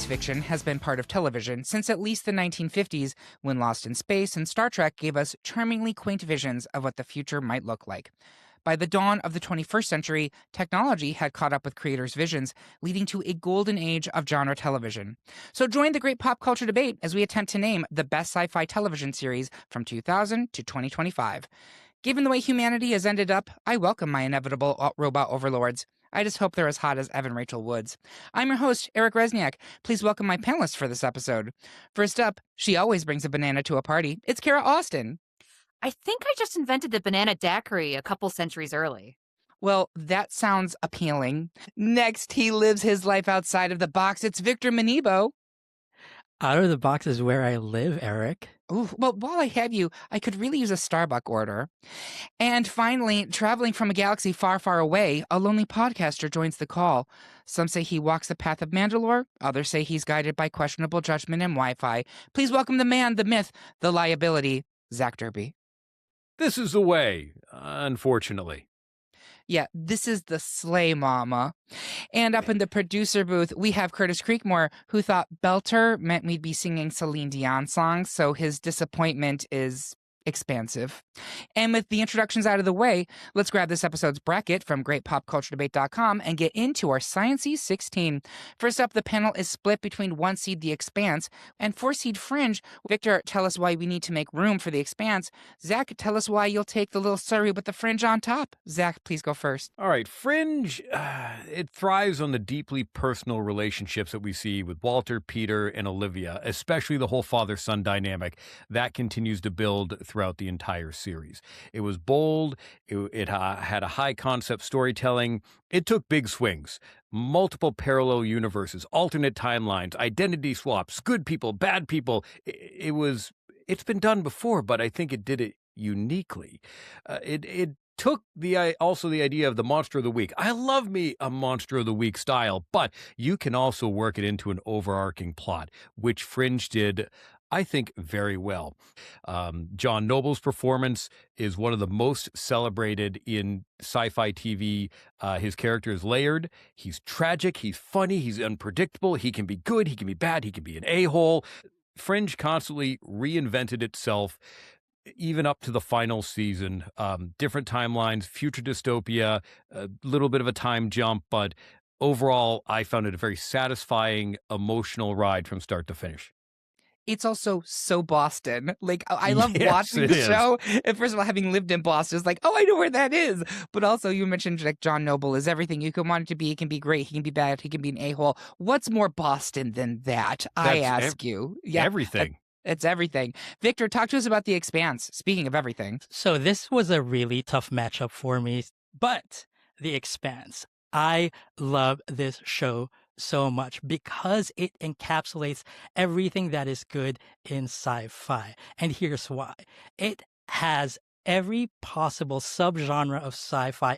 fiction has been part of television since at least the 1950s, when Lost in Space and Star Trek gave us charmingly quaint visions of what the future might look like. By the dawn of the 21st century, technology had caught up with creators' visions, leading to a golden age of genre television. So join the great pop culture debate as we attempt to name the best sci-fi television series from 2000 to 2025. Given the way humanity has ended up, I welcome my inevitable robot overlords. I just hope they're as hot as Evan Rachel Woods. I'm your host, Eric Resniak. Please welcome my panelists for this episode. First up, she always brings a banana to a party. It's Kara Austin. I think I just invented the banana daiquiri a couple centuries early. Well, that sounds appealing. Next, he lives his life outside of the box. It's Victor Manibo. Out of the box is where I live, Eric. Ooh, well, while I have you, I could really use a Starbucks order. And finally, traveling from a galaxy far, far away, a lonely podcaster joins the call. Some say he walks the path of Mandalore. Others say he's guided by questionable judgment and Wi-Fi. Please welcome the man, the myth, the liability, Zach Derby. This is the way, unfortunately. Yeah, this is the Slay Mama. And up in the producer booth, we have Curtis Creekmore, who thought Belter meant we'd be singing Celine Dion songs, so his disappointment is expansive. And with the introductions out of the way, let's grab this episode's bracket from greatpopculturedebate.com and get into our Science-y 16. First up, the panel is split between 1 seed The Expanse and 4 seed Fringe. Victor, tell us why we need to make room for The Expanse. Zach, tell us why you'll take the little Surrey with the Fringe on top. Zach, please go first. All right, Fringe, it thrives on the deeply personal relationships that we see with Walter, Peter, and Olivia, especially the whole father-son dynamic. That continues to build throughout the entire series. It was bold, it had a high-concept storytelling, it took big swings, multiple parallel universes, alternate timelines, identity swaps, good people, bad people. It's been done before, but I think it did it uniquely. It took also the idea of the monster of the week. I love me a monster of the week style, but you can also work it into an overarching plot, which Fringe did, I think, very well. John Noble's performance is one of the most celebrated in sci-fi TV. His character is layered. He's tragic. He's funny. He's unpredictable. He can be good. He can be bad. He can be an a-hole. Fringe constantly reinvented itself, even up to the final season. Different timelines, future dystopia, a little bit of a time jump, but overall, I found it a very satisfying, emotional ride from start to finish. It's also so Boston. Like, I love Yes, watching the show. And first of all, having lived in Boston, it's like, oh, I know where that is. But also, you mentioned like John Noble is everything you can want it to be. He can be great. He can be bad. He can be an a-hole. What's more Boston than that? I ask you. Yeah, everything. It's everything. Victor, talk to us about The Expanse. Speaking of everything. So this was a really tough matchup for me, but The Expanse. I love this show so much because it encapsulates everything that is good in sci-fi. And here's why. It has every possible subgenre of sci-fi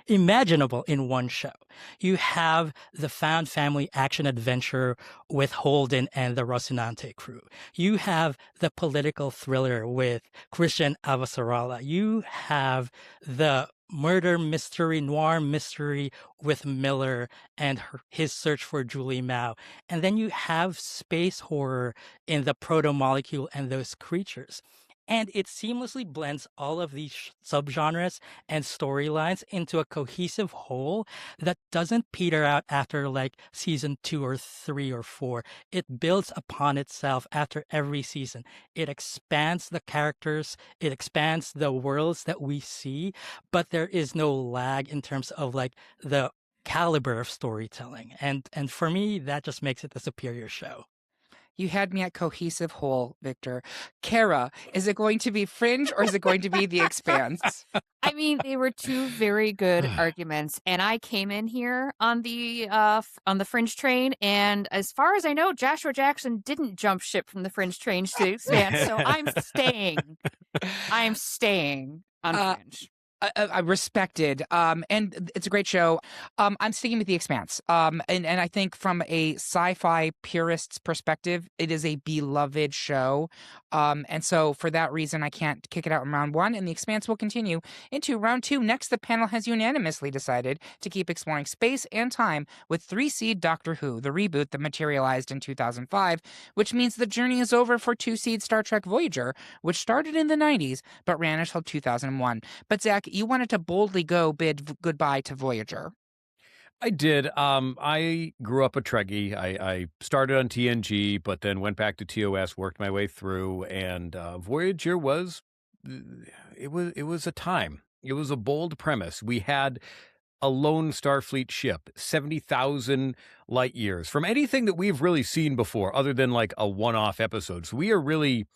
imaginable in one show. You have the found family action adventure with Holden and the Rocinante crew. You have the political thriller with Christian Avasarala. You have the murder mystery, noir mystery with Miller and his search for Julie Mao. And then you have space horror in the proto-molecule and those creatures. And it seamlessly blends all of these subgenres and storylines into a cohesive whole that doesn't peter out after like season 2 or 3 or 4. It builds upon itself after every season. It expands the characters, it expands the worlds that we see, but there is no lag in terms of like the caliber of storytelling. And for me, that just makes it the superior show. You had me at cohesive whole, Victor. Kara, is it going to be Fringe or is it going to be The Expanse? I mean, they were two very good arguments, and I came in here on the Fringe train, and as far as I know, Joshua Jackson didn't jump ship from the Fringe train to The Expanse, so I'm staying. I'm staying on Fringe. Respected, and it's a great show. I'm sticking with The Expanse, and I think from a sci-fi purist's perspective, it is a beloved show, and so for that reason, I can't kick it out in round one, and The Expanse will continue into round two. Next, the panel has unanimously decided to keep exploring space and time with 3-seed Doctor Who, the reboot that materialized in 2005, which means the journey is over for 2-seed Star Trek Voyager, which started in the 90s but ran until 2001. But Zach, you wanted to boldly bid goodbye to Voyager. I did. I grew up a Trekkie. I started on TNG, but then went back to TOS, worked my way through, and Voyager was a time. It was a bold premise. We had a lone Starfleet ship, 70,000 light years from anything that we've really seen before, other than like a one-off episode. So we are really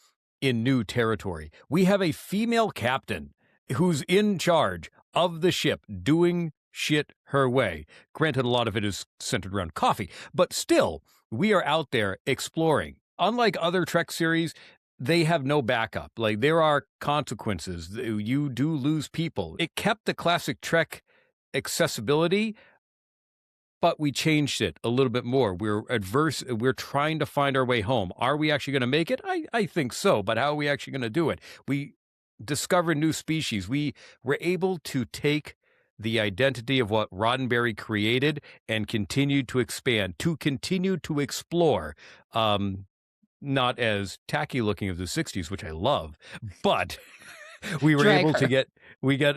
in new territory. We have a female captain who's in charge of the ship doing shit her way. Granted, a lot of it is centered around coffee, but still, we are out there exploring. Unlike other Trek series, they have no backup. Like, there are consequences. You do lose people. It kept the classic Trek accessibility, but we changed it a little bit more. We're trying to find our way home. Are we actually going to make it? I think so, but how are we actually going to do it? We discovered new species. We were able to take the identity of what Roddenberry created and continue to expand, to continue to explore. Not as tacky looking as the 60s, which I love, but we were able to get we got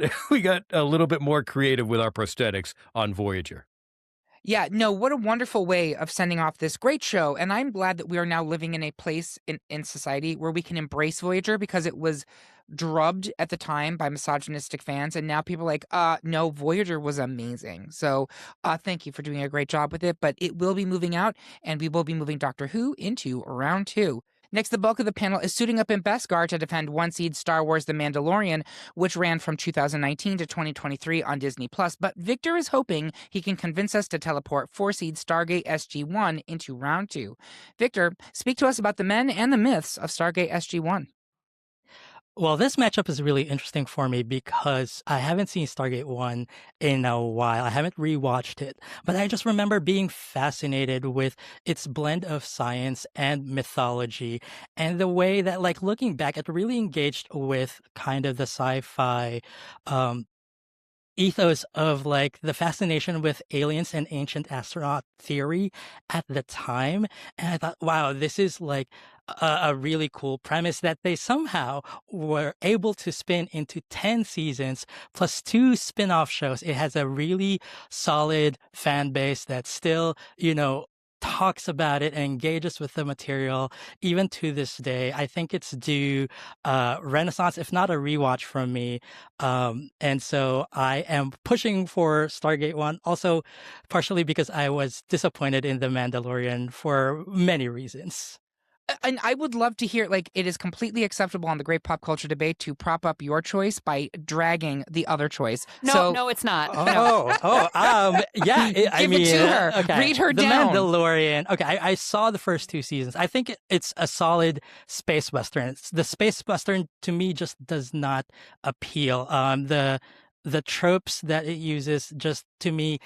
a little bit more creative with our prosthetics on Voyager. Yeah, no, what a wonderful way of sending off this great show. And I'm glad that we are now living in a place in society where we can embrace Voyager, because it was drubbed at the time by misogynistic fans. And now people are like, no, Voyager was amazing. So thank you for doing a great job with it. But it will be moving out, and we will be moving Doctor Who into round two. Next, the bulk of the panel is suiting up in Beskar to defend 1-seed Star Wars The Mandalorian, which ran from 2019 to 2023 on Disney+. But Victor is hoping he can convince us to teleport 4-seed Stargate SG-1 into round two. Victor, speak to us about the men and the myths of Stargate SG-1. Well, this matchup is really interesting for me because I haven't seen Stargate 1 in a while. I haven't rewatched it, but I just remember being fascinated with its blend of science and mythology, and the way that, like, looking back, it really engaged with kind of the sci-fi ethos of, like, the fascination with aliens and ancient astronaut theory at the time. And I thought, wow, this is like a really cool premise that they somehow were able to spin into 10 seasons plus 2 spin-off shows. It has a really solid fan base that still, talks about it and engages with the material even to this day. I think it's due renaissance, if not a rewatch from me. And so I am pushing for Stargate 1, also partially because I was disappointed in The Mandalorian for many reasons. And I would love to hear, like, it is completely acceptable on the Great Pop Culture Debate to prop up your choice by dragging the other choice. No, it's not. Yeah. Give it to her. Okay. Read her The down. Mandalorian. Okay, I saw the first 2 seasons. I think it's a solid space western. The space western to me just does not appeal. The tropes that it uses just, to me,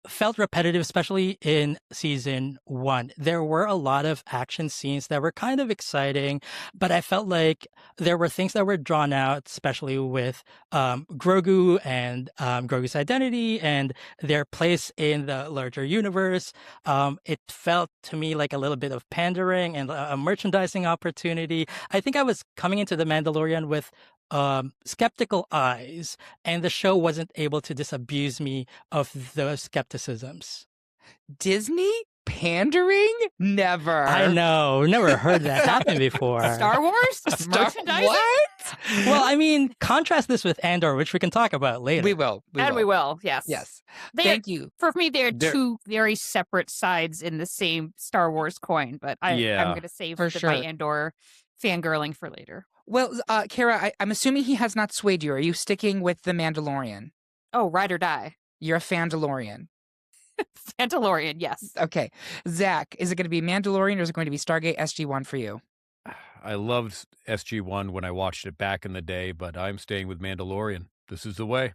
felt repetitive, especially in season 1. There were a lot of action scenes that were kind of exciting, but I felt like there were things that were drawn out, especially with Grogu and Grogu's identity and their place in the larger universe. It felt to me like a little bit of pandering and a merchandising opportunity. I think I was coming into The Mandalorian with skeptical eyes, and the show wasn't able to disabuse me of those skepticisms. Disney pandering? Never. I know, never heard that happen before. Star Wars? Merchandising? What? Well, I mean, contrast this with Andor, which we can talk about later. We will. We will, yes. Yes. Thank you. For me, they're two very separate sides in the same Star Wars coin, but I'm going to save my Andor fangirling for later. Well, Kara, I'm assuming he has not swayed you. Are you sticking with The Mandalorian? Oh, ride or die. You're a Fandalorian. Mandalorian, yes. Okay. Zach, is it going to be Mandalorian or is it going to be Stargate SG-1 for you? I loved SG-1 when I watched it back in the day, but I'm staying with Mandalorian. This is the way.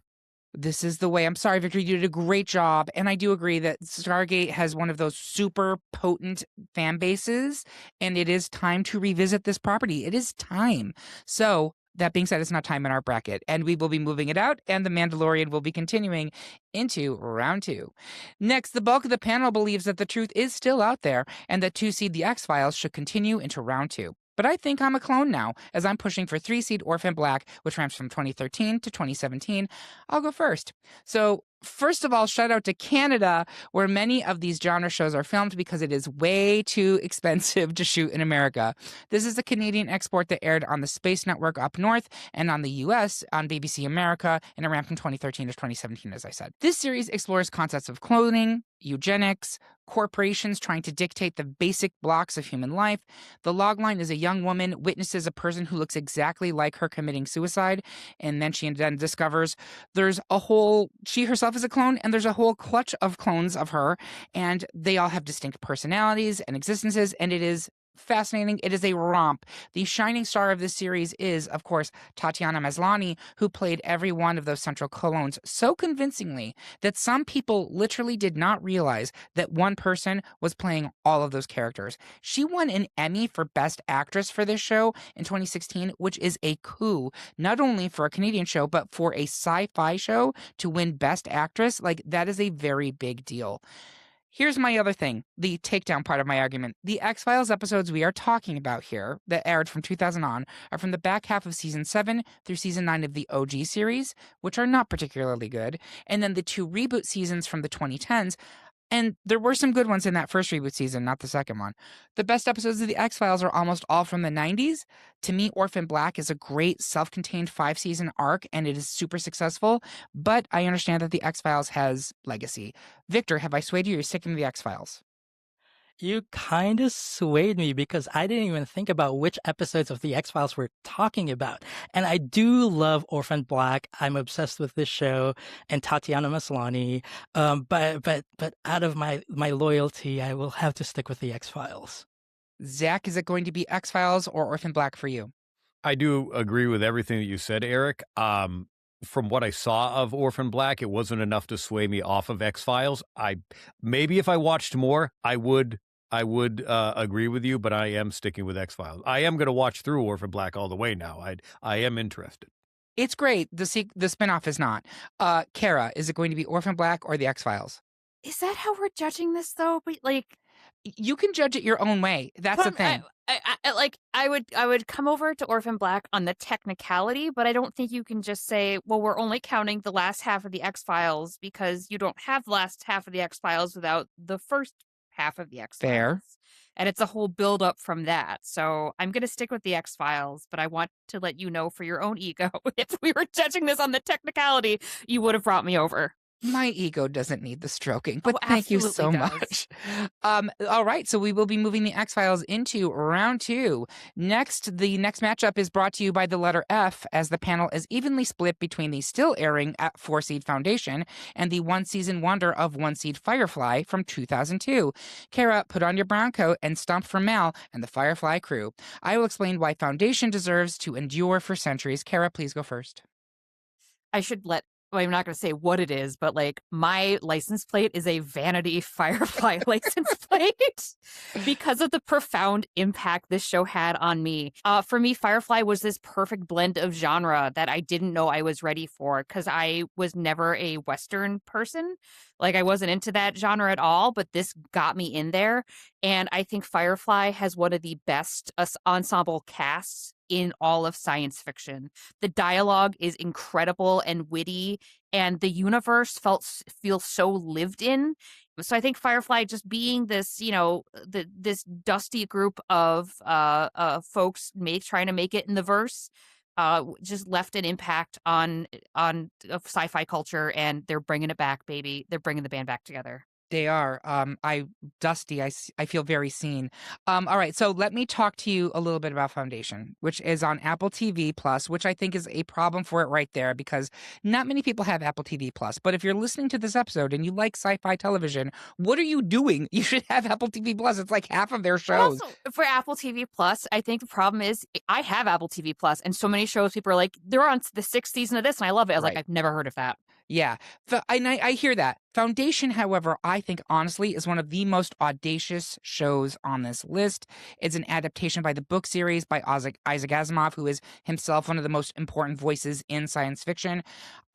This is the way. I'm sorry, Victor, you did a great job. And I do agree that Stargate has one of those super potent fan bases, and it is time to revisit this property. It is time. So, that being said, it's not time in our bracket, and we will be moving it out, and The Mandalorian will be continuing into round 2. Next, the bulk of the panel believes that the truth is still out there, and that 2-seed The X-Files should continue into round 2. But I think I'm a clone now, as I'm pushing for 3-seed Orphan Black, which ramps from 2013 to 2017. I'll go first. So, first of all, shout out to Canada, where many of these genre shows are filmed because it is way too expensive to shoot in America. This is a Canadian export that aired on the Space Network up north and on the US on BBC America, and it ran from 2013 to 2017, as I said. This series explores concepts of cloning, eugenics, corporations trying to dictate the basic blocks of human life. The logline is a young woman witnesses a person who looks exactly like her committing suicide, and then she then discovers she herself is a clone, and there's a whole clutch of clones of her, and they all have distinct personalities and existences, and it is fascinating. It is a romp. The shining star of this series is, of course, Tatiana Maslany, who played every one of those central clones so convincingly that some people literally did not realize that one person was playing all of those characters. She won an Emmy for Best Actress for this show in 2016, which is a coup, not only for a Canadian show, but for a sci-fi show to win Best Actress. Like, that is a very big deal. Here's my other thing, the takedown part of my argument. The X-Files episodes we are talking about here that aired from 2000 on are from the back half of Season 7 through Season 9 of the OG series, which are not particularly good, and then the 2 reboot seasons from the 2010s. And there were some good ones in that first reboot season, not the second one. The best episodes of The X-Files are almost all from the 90s. To me, Orphan Black is a great self-contained 5-season arc, and it is super successful. But I understand that The X-Files has legacy. Victor, have I swayed you? You're sticking to The X-Files. You kind of swayed me because I didn't even think about which episodes of The X-Files we're talking about. And I do love Orphan Black. I'm obsessed with this show and Tatiana Maslany. But out of my loyalty, I will have to stick with The X-Files. Zach, is it going to be X-Files or Orphan Black for you? I do agree with everything that you said, Eric. From what I saw of Orphan Black, it wasn't enough to sway me off of X-Files. Maybe if I watched more, I would agree with you, but I am sticking with X-Files. I am going to watch through Orphan Black all the way now. I am interested. It's great. The spinoff is not. Kara, is it going to be Orphan Black or The X-Files? Is that how we're judging this, though? But, like, you can judge it your own way. That's the thing. I would come over to Orphan Black on the technicality, but I don't think you can just say, well, we're only counting the last half of the X-Files because you don't have the last half of the X-Files without the first half of the X-Files. Fair. And it's a whole build up from that. So I'm going to stick with the X-Files, but I want to let you know for your own ego, if we were judging this on the technicality, you would have brought me over. My ego doesn't need the stroking, but thank you so much. All right, so we will be moving the X-Files into round 2. The next matchup is brought to you by the letter F, as the panel is evenly split between the still airing at 4-seed Foundation and the 1-season wonder of 1-seed Firefly from 2002. Kara, put on your brown coat and stomp for Mal and the Firefly crew. I will explain why Foundation deserves to endure for centuries. Kara, please go first. I'm not going to say what it is, but like my license plate is a vanity Firefly license plate because of the profound impact this show had on me. For me, Firefly was this perfect blend of genre that I didn't know I was ready for because I was never a Western person. Like I wasn't into that genre at all, but this got me in there. And I think Firefly has one of the best ensemble casts in all of science fiction. The dialogue is incredible and witty, and the universe feels so lived in. So I think Firefly just being this, this dusty group of folks trying to make it in the verse, just left an impact on sci-fi culture, and they're bringing it back, baby. They're bringing the band back together. They are. Dusty. I feel very seen. All right. So let me talk to you a little bit about Foundation, which is on Apple TV Plus, which I think is a problem for it right there because not many people have Apple TV Plus. But if you're listening to this episode and you like sci-fi television, what are you doing? You should have Apple TV Plus. It's like half of their shows. Also, for Apple TV Plus, I think the problem is I have Apple TV Plus, and so many shows people are like, they're on the 6th season of this, and I love it. I was like, I've never heard of that. Yeah, and I hear that. Foundation, however, I think honestly is one of the most audacious shows on this list. It's an adaptation by the book series by Isaac Asimov, who is himself one of the most important voices in science fiction.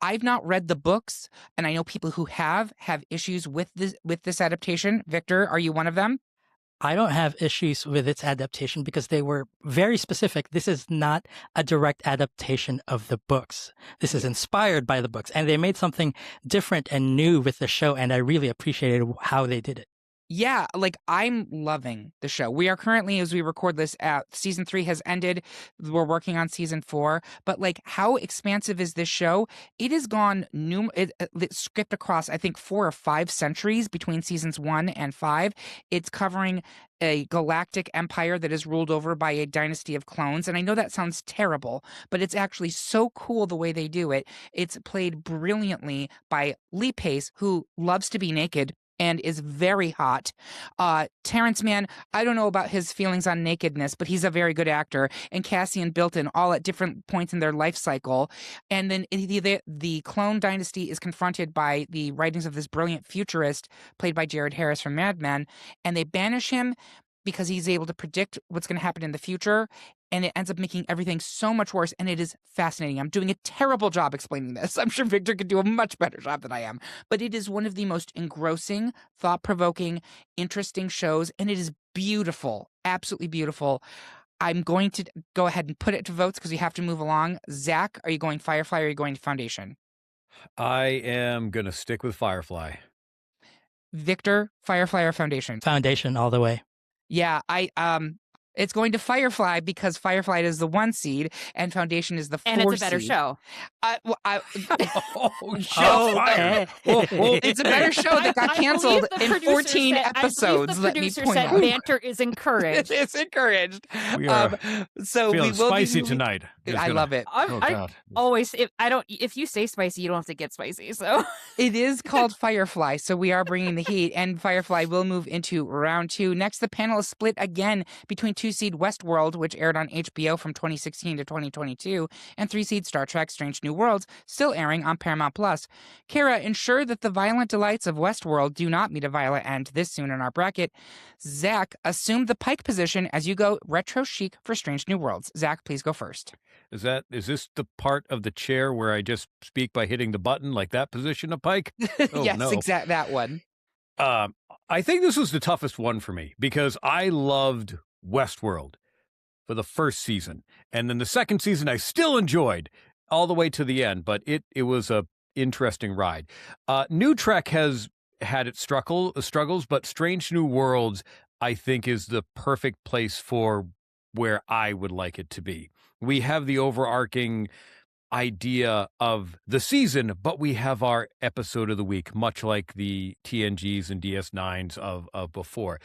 I've not read the books, and I know people who have issues with this adaptation. Victor, are you one of them? I don't have issues with its adaptation because they were very specific. This is not a direct adaptation of the books. This is inspired by the books, and they made something different and new with the show, and I really appreciated how they did it. Yeah, like I'm loving the show. We are currently, as we record this, season 3 has ended. We're working on season 4. But like, how expansive is this show? It has gone it skipped across, I think, 4 or 5 centuries between seasons 1 and 5. It's covering a galactic empire that is ruled over by a dynasty of clones. And I know that sounds terrible, but it's actually so cool the way they do it. It's played brilliantly by Lee Pace, who loves to be naked and is very hot. Terrence Mann, I don't know about his feelings on nakedness, but he's a very good actor. And Cassian Bilton, all at different points in their life cycle. And then the clone dynasty is confronted by the writings of this brilliant futurist played by Jared Harris from Mad Men. And they banish him because he's able to predict what's going to happen in the future. And it ends up making everything so much worse. And it is fascinating. I'm doing a terrible job explaining this. I'm sure Victor could do a much better job than I am. But it is one of the most engrossing, thought-provoking, interesting shows. And it is beautiful. Absolutely beautiful. I'm going to go ahead and put it to votes because we have to move along. Zach, are you going Firefly or are you going Foundation? I am going to stick with Firefly. Victor, Firefly or Foundation? Foundation all the way. Yeah, it's going to Firefly because Firefly is the 1 seed and Foundation is the 4 seed. And it's a better show. It's a better show that got canceled in 14 episodes. The producer said banter is encouraged. It's encouraged. We are so feeling we will spicy tonight. I love it. I always, if you say spicy, you don't have to get spicy. So it is called Firefly, so we are bringing the heat, and Firefly will move into round 2. Next, the panel is split again between 2-seed Westworld, which aired on HBO from 2016 to 2022, and 3-seed Star Trek Strange New Worlds, still airing on Paramount+. Kara, ensure that the violent delights of Westworld do not meet a violent end this soon in our bracket. Zach, assume the pike position as you go retro chic for Strange New Worlds. Zach, please go first. Is this the part of the chair where I just speak by hitting the button, like that position of pike? Oh, yes, no. exactly that one. I think this was the toughest one for me because I loved Westworld for the first season. And then the second season I still enjoyed all the way to the end, but it was a interesting ride. New Trek has had its struggles, but Strange New Worlds, I think, is the perfect place for where I would like it to be. We have the overarching idea of the season, but we have our episode of the week, much like the TNGs and DS9s of before.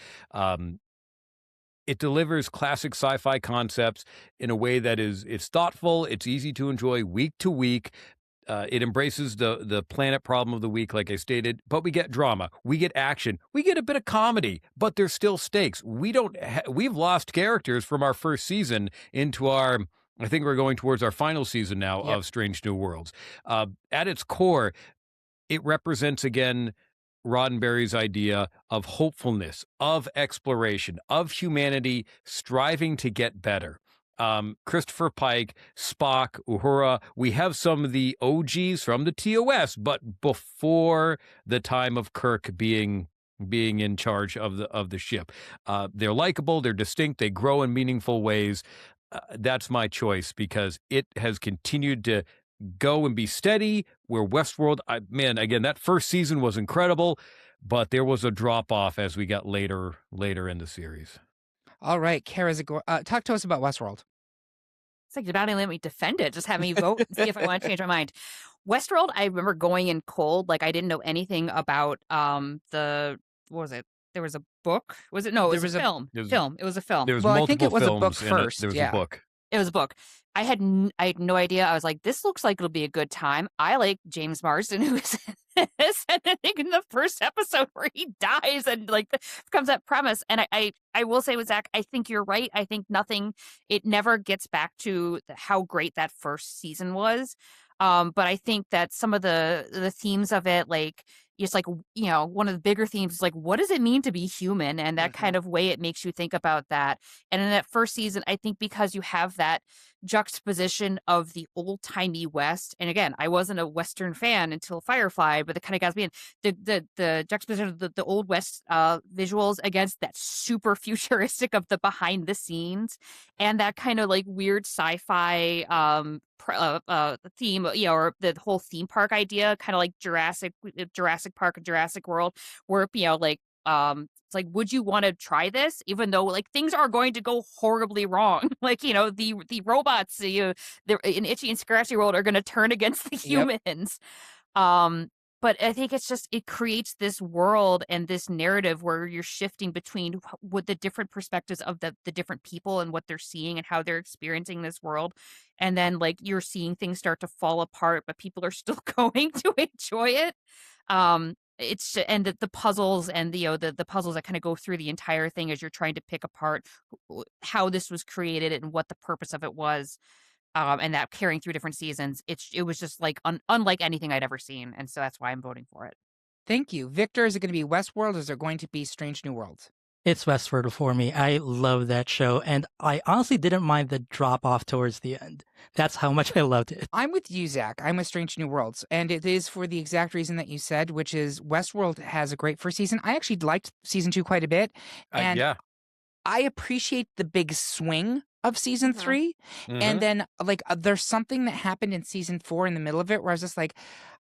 It delivers classic sci-fi concepts in a way that it's thoughtful, it's easy to enjoy week to week. It embraces the planet problem of the week, like I stated, but we get drama, we get action, we get a bit of comedy, but there's still stakes. We've lost characters from our first season into I think we're going towards our final season now of Strange New Worlds. At its core, it represents, again, Roddenberry's idea of hopefulness, of exploration, of humanity striving to get better. Christopher Pike, Spock, Uhura, we have some of the OGs from the TOS, but before the time of Kirk being in charge of the ship. They're likable, they're distinct, they grow in meaningful ways. That's my choice because it has continued to go and be steady, where Westworld, again, that first season was incredible, but there was a drop-off as we got later in the series. All right, Kara, talk to us about Westworld. It's like you're not going to let me defend it. Just have me vote and see if I want to change my mind. Westworld, I remember going in cold. Like, I didn't know anything about the what was it? There was a book. Was it? No, it There was a was a film. There's Film. It was a film. There was Well, I think multiple it was a book films and first. there was a Yeah. book. It was a book. I had no idea. I was like, this looks like it'll be a good time. I like James Marsden, who is in this, and I think in the first episode where he dies and like becomes that premise. And I will say with Zach, I think you're right. I think it never gets back to how great that first season was. But I think that some of the themes of it, like it's like, one of the bigger themes is like, what does it mean to be human? And that kind of way it makes you think about that. And in that first season, I think because you have that juxtaposition of the old timey West, and again, I wasn't a Western fan until Firefly, but it kind of got me in the juxtaposition of the old West visuals against that super futuristic of the behind the scenes, and that kind of like weird sci-fi theme, or the whole theme park idea, kind of like Jurassic Park and Jurassic World, where it's like, would you want to try this, even though like things are going to go horribly wrong? Like, the robots, they're in Itchy and Scratchy World are going to turn against the humans. But I think it creates this world and this narrative where you're shifting between what the different perspectives of the different people and what they're seeing and how they're experiencing this world. And then like you're seeing things start to fall apart, but people are still going to enjoy it. And the puzzles and the puzzles that kind of go through the entire thing as you're trying to pick apart how this was created and what the purpose of it was. And that carrying through different seasons, it was just like unlike anything I'd ever seen, and so that's why I'm voting for it. Thank you. Victor, is it going to be Westworld or is it going to be Strange New Worlds? It's Westworld for me. I love that show, and I honestly didn't mind the drop off towards the end. That's how much I loved it. I'm with you, Zach. I'm with Strange New Worlds, and it is for the exact reason that you said, which is Westworld has a great first season. I actually liked season 2 quite a bit, and I appreciate the big swing of season 3, and then like there's something that happened in season 4 in the middle of it where I was just like,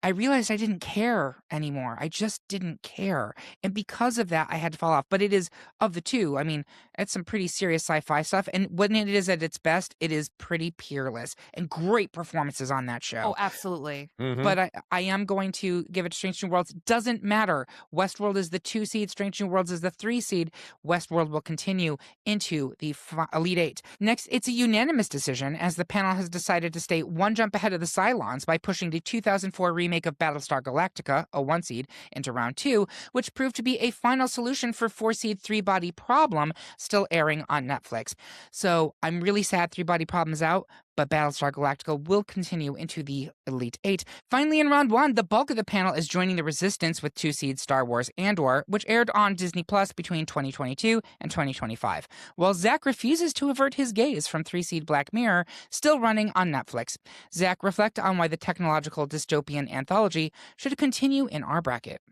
I realized I didn't care anymore. I just didn't care. And because of that, I had to fall off. But it is, of the two, I mean, it's some pretty serious sci-fi stuff. And when it is at its best, it is pretty peerless and great performances on that show. Oh, absolutely. But I am going to give it to Strange New Worlds. Doesn't matter. Westworld is the 2 seed. Strange New Worlds is the 3 seed. Westworld will continue into the Elite 8. Next, it's a unanimous decision as the panel has decided to stay one jump ahead of the Cylons by pushing the 2004 remake of Battlestar Galactica, a 1 seed, into round 2, which proved to be a final solution for 4 seed 3 Body Problem, still airing on Netflix. So I'm really sad 3 Body Problem's out, but Battlestar Galactica will continue into the Elite 8. Finally, in round 1, the bulk of the panel is joining the Resistance with 2 seed Star Wars Andor, which aired on Disney Plus between 2022 and 2025, while Zach refuses to avert his gaze from 3 seed Black Mirror, still running on Netflix. Zach, reflect on why the technological dystopian anthology should continue in our bracket.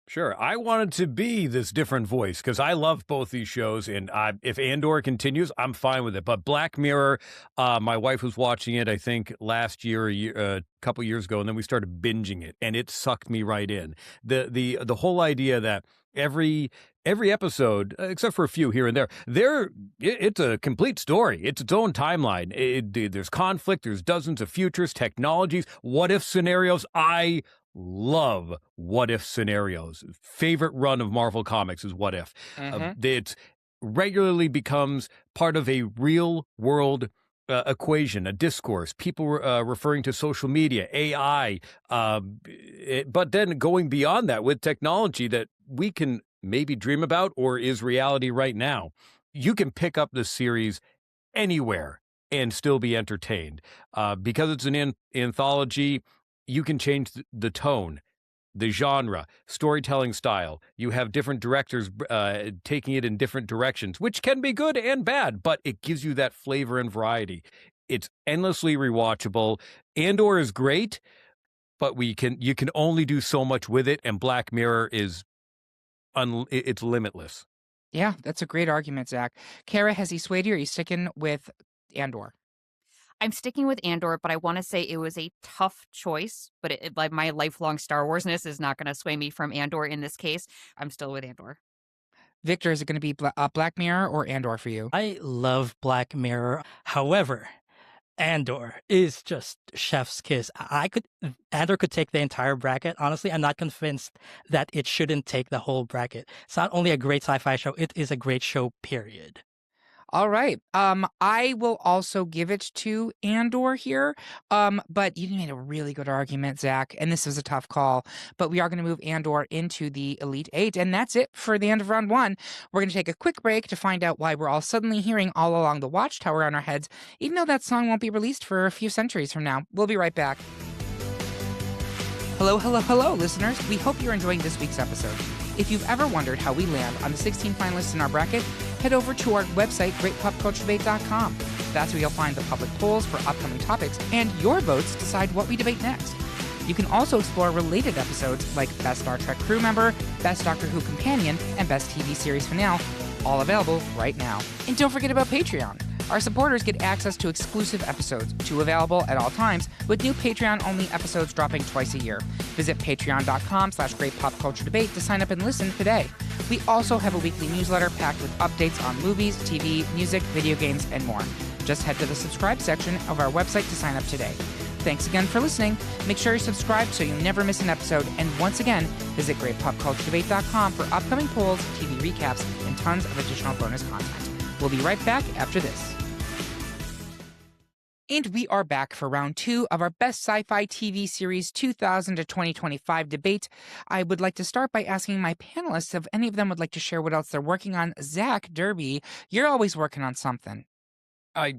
Sure. I wanted to be this different voice because I love both these shows. And if Andor continues, I'm fine with it. But Black Mirror, my wife was watching it, I think, last year, a couple years ago, and then we started binging it, and it sucked me right in. The whole idea that every episode, except for a few here and there, it's a complete story. It's its own timeline. There's conflict. There's dozens of futures, technologies, what-if scenarios. I love what-if scenarios. Favorite run of Marvel Comics is What If. It regularly becomes part of a real-world equation, a discourse, people referring to social media, AI, but then going beyond that with technology that we can maybe dream about or is reality right now. You can pick up this series anywhere and still be entertained. Because it's an anthology, you can change the tone, the genre, storytelling style. You have different directors taking it in different directions, which can be good and bad, but it gives you that flavor and variety. It's endlessly rewatchable. Andor is great, but you can only do so much with it, and Black Mirror is it's limitless. Yeah, that's a great argument, Zach. Kara, has he swayed you, or are you sticking with Andor? I'm sticking with Andor, but I want to say it was a tough choice. But like my lifelong Star Warsness is not going to sway me from Andor in this case. I'm still with Andor. Victor, is it going to be Black Mirror or Andor for you? I love Black Mirror. However, Andor is just chef's kiss. Andor could take the entire bracket. Honestly, I'm not convinced that it shouldn't take the whole bracket. It's not only a great sci-fi show, it is a great show, period. All right. I will also give it to Andor here. But you made a really good argument, Zach, and this was a tough call. But we are going to move Andor into the Elite Eight, and that's it for the end of round one. We're going to take a quick break to find out why we're all suddenly hearing All Along the Watchtower on our heads, even though that song won't be released for a few centuries from now. We'll be right back. Hello, listeners. We hope you're enjoying this week's episode. If you've ever wondered how we land on the 16 finalists in our bracket, head over to our website, greatpopculturedebate.com. That's where you'll find the public polls for upcoming topics, and your votes decide what we debate next. You can also explore related episodes like Best Star Trek Crew Member, Best Doctor Who Companion, and Best TV Series Finale, all available right now. And don't forget about Patreon. Our supporters get access to exclusive episodes, 2 available at all times, with new Patreon-only episodes dropping twice a year. Visit patreon.com/greatpopculturedebate to sign up and listen today. We also have a weekly newsletter packed with updates on movies, TV, music, video games, and more. Just head to the subscribe section of our website to sign up today. Thanks again for listening. Make sure you're subscribed so you never miss an episode. And once again, visit greatpopculturedebate.com for upcoming polls, TV recaps, and tons of additional bonus content. We'll be right back after this. And we are back for round 2 of our Best Sci-Fi TV Series 2000 to 2025 debate. I would like to start by asking my panelists if any of them would like to share what else they're working on. Zach Derby, you're always working on something. I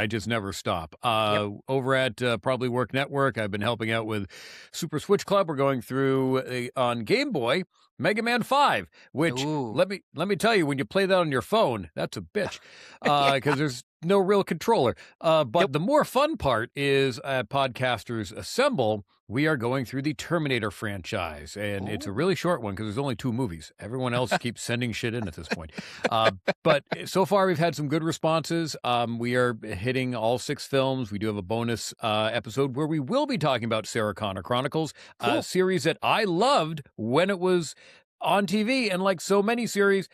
just never stop. Over at Probably Work Network, I've been helping out with Super Switch Club. We're going through on Game Boy Mega Man 5, which let me tell you, when you play that on your phone, that's a bitch because there's no real controller. But the more fun part is at Podcasters Assemble, we are going through the Terminator franchise, and it's a really short one because there's only 2 movies. Everyone else keeps sending shit in at this point. But so far, we've had some good responses. We are hitting all 6 films. We do have a bonus episode where we will be talking about Sarah Connor Chronicles, a series that I loved when it was on TV, and like so many series,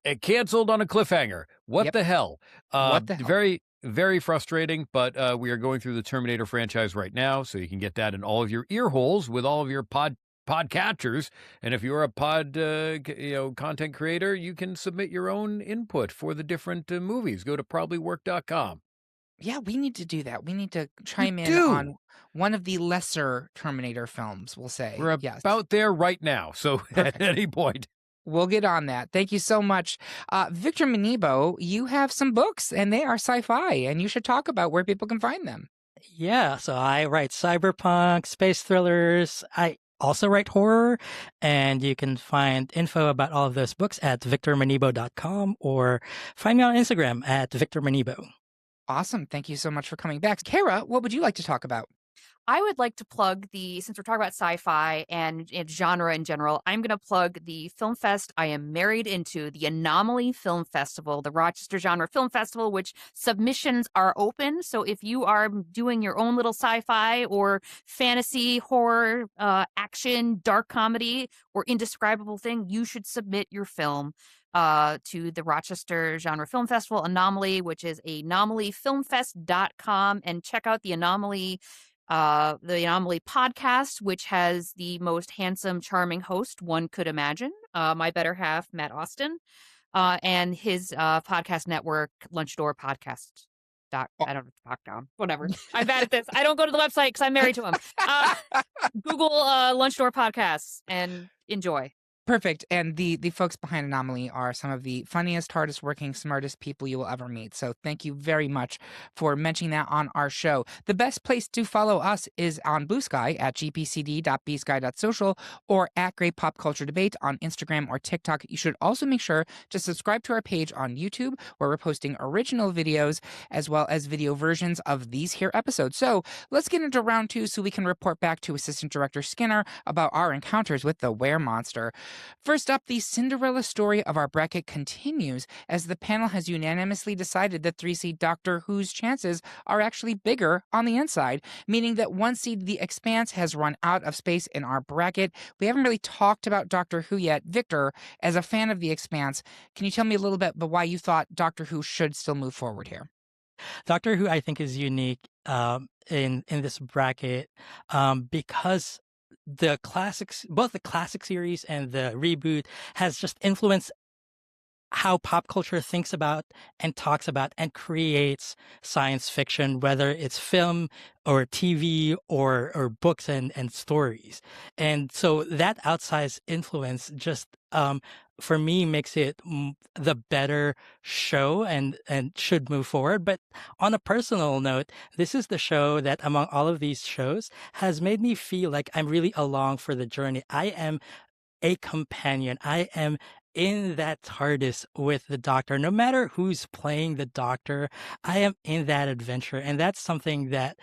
it canceled on a cliffhanger. What the hell? Very, very frustrating, but we are going through the Terminator franchise right now, so you can get that in all of your ear holes with all of your podcatchers. And if you're a content creator, you can submit your own input for the different movies. Go to probablywork.com. Yeah, we need to do that. We need to chime in on one of the lesser Terminator films, we'll say. We're about there right now, so at any point. We'll get on that. Thank you so much. Victor Manibo, you have some books, and they are sci-fi, and you should talk about where people can find them. Yeah, so I write cyberpunk, space thrillers. I also write horror, and you can find info about all of those books at victormanibo.com or find me on Instagram at victormanibo. Awesome. Thank you so much for coming back. Kara, what would you like to talk about? I would like to plug since we're talking about sci-fi and genre in general, I'm going to plug the film fest I am married into, the Anomaly Film Festival, the Rochester Genre Film Festival, which submissions are open. So if you are doing your own little sci-fi or fantasy, horror, action, dark comedy, or indescribable thing, you should submit your film to the Rochester Genre Film Festival Anomaly, which is anomalyfilmfest.com, and check out the Anomaly podcast, which has the most handsome, charming host one could imagine, my better half, Matt Austin, and his podcast network, Lunch Door Podcast. I don't have to talk down. Whatever. I'm bad at this. I don't go to the website because I'm married to him. Google Lunch Door Podcasts and enjoy. Perfect. And the folks behind Anomaly are some of the funniest, hardest working, smartest people you will ever meet. So thank you very much for mentioning that on our show. The best place to follow us is on Blue Sky at gpcd.bsky.social or at Great Pop Culture Debate on Instagram or TikTok. You should also make sure to subscribe to our page on YouTube, where we're posting original videos as well as video versions of these here episodes. So let's get into round 2 so we can report back to Assistant Director Skinner about our encounters with the were-monster. First up, the Cinderella story of our bracket continues as the panel has unanimously decided that 3-seed Doctor Who's chances are actually bigger on the inside, meaning that 1-seed The Expanse has run out of space in our bracket. We haven't really talked about Doctor Who yet. Victor, as a fan of The Expanse, can you tell me a little bit about why you thought Doctor Who should still move forward here? Doctor Who, I think, is unique in this bracket because both the classic series and the reboot, has just influenced how pop culture thinks about and talks about and creates science fiction, whether it's film or TV or books and stories. And so that outsized influence just for me makes it the better show and should move forward. But on a personal note, this is the show that among all of these shows has made me feel like I'm really along for the journey. I am a companion. I am in that TARDIS with the Doctor. No matter who's playing the Doctor, I am in that adventure. And that's something that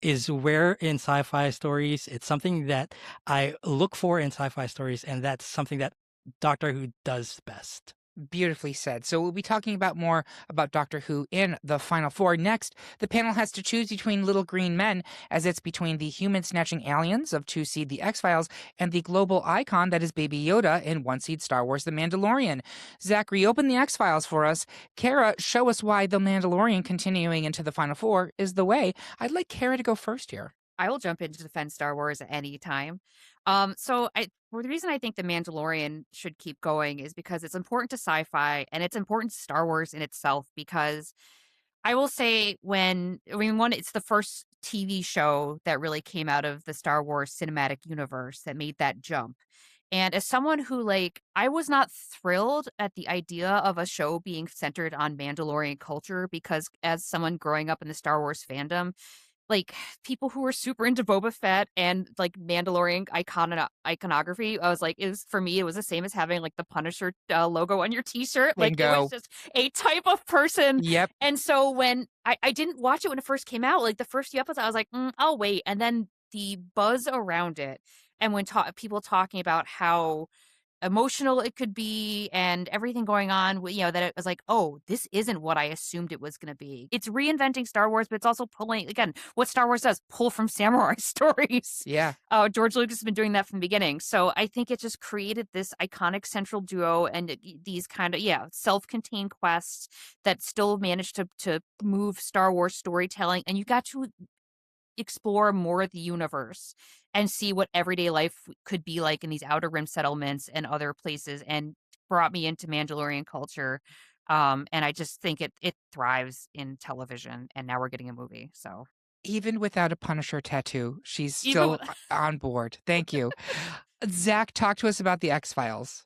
is rare in sci-fi stories. It's something that I look for in sci-fi stories, and that's something that Doctor Who does best. Beautifully said. So we'll be talking about more about Doctor Who in the Final Four. Next, the panel has to choose between little green men, as it's between the human-snatching aliens of 2-seed The X-Files and the global icon that is Baby Yoda in 1-seed Star Wars The Mandalorian. Zach, reopen The X-Files for us. Kara, show us why The Mandalorian continuing into the Final Four is the way. I'd like Kara to go first here. I will jump in to defend Star Wars at any time. The reason I think The Mandalorian should keep going is because it's important to sci-fi and it's important to Star Wars in itself, because I will say it's the first TV show that really came out of the Star Wars cinematic universe that made that jump. And as someone who, I was not thrilled at the idea of a show being centered on Mandalorian culture, because as someone growing up in the Star Wars fandom, people who were super into Boba Fett and Mandalorian iconography, I was for me, it was the same as having the Punisher logo on your t-shirt. It was just a type of person. Yep. And so when I didn't watch it when it first came out, the first few episodes, I was I'll wait. And then the buzz around it, and when people talking about how emotional it could be and everything going on, that it was oh, this isn't what I assumed it was going to be. It's reinventing Star Wars, but it's also pulling, again, what Star Wars does, pull from samurai stories. Yeah. George Lucas has been doing that from the beginning. So I think it just created this iconic central duo and these kind of, self-contained quests that still managed to move Star Wars storytelling. And you got to explore more of the universe and see what everyday life could be like in these outer rim settlements and other places, and brought me into Mandalorian culture. And I just think it thrives in television, and now we're getting a movie. So even without a Punisher tattoo, she's still on board. Thank you. Zach, talk to us about The X-Files.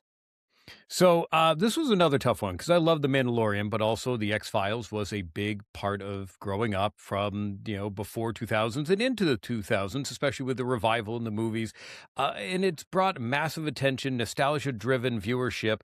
So this was another tough one because I love The Mandalorian, but also The X-Files was a big part of growing up from, before 2000s and into the 2000s, especially with the revival in the movies. And it's brought massive attention, nostalgia-driven viewership.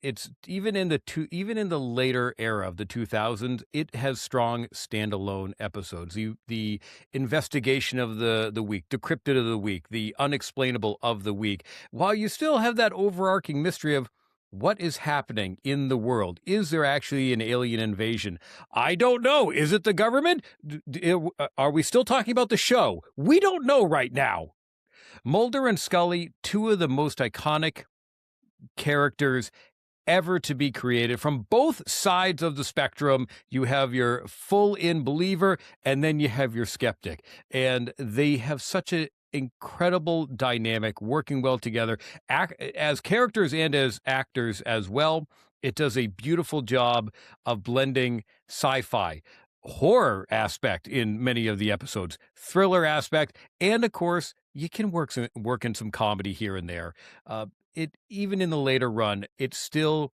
It's even in the later era of the 2000s, it has strong standalone episodes. The investigation of the week, the cryptid of the week, the unexplainable of the week, while you still have that overarching mystery of what is happening in the world. Is there actually an alien invasion? I don't know. Is it the government? Are we still talking about the show? We don't know right now. Mulder and Scully, two of the most iconic characters ever to be created from both sides of the spectrum. You have your full-in believer, and then you have your skeptic. And they have such an incredible dynamic working well together as characters and as actors as well. It does a beautiful job of blending sci-fi, horror aspect in many of the episodes, thriller aspect, and of course, you can work in some comedy here and there. It even in the later run, it still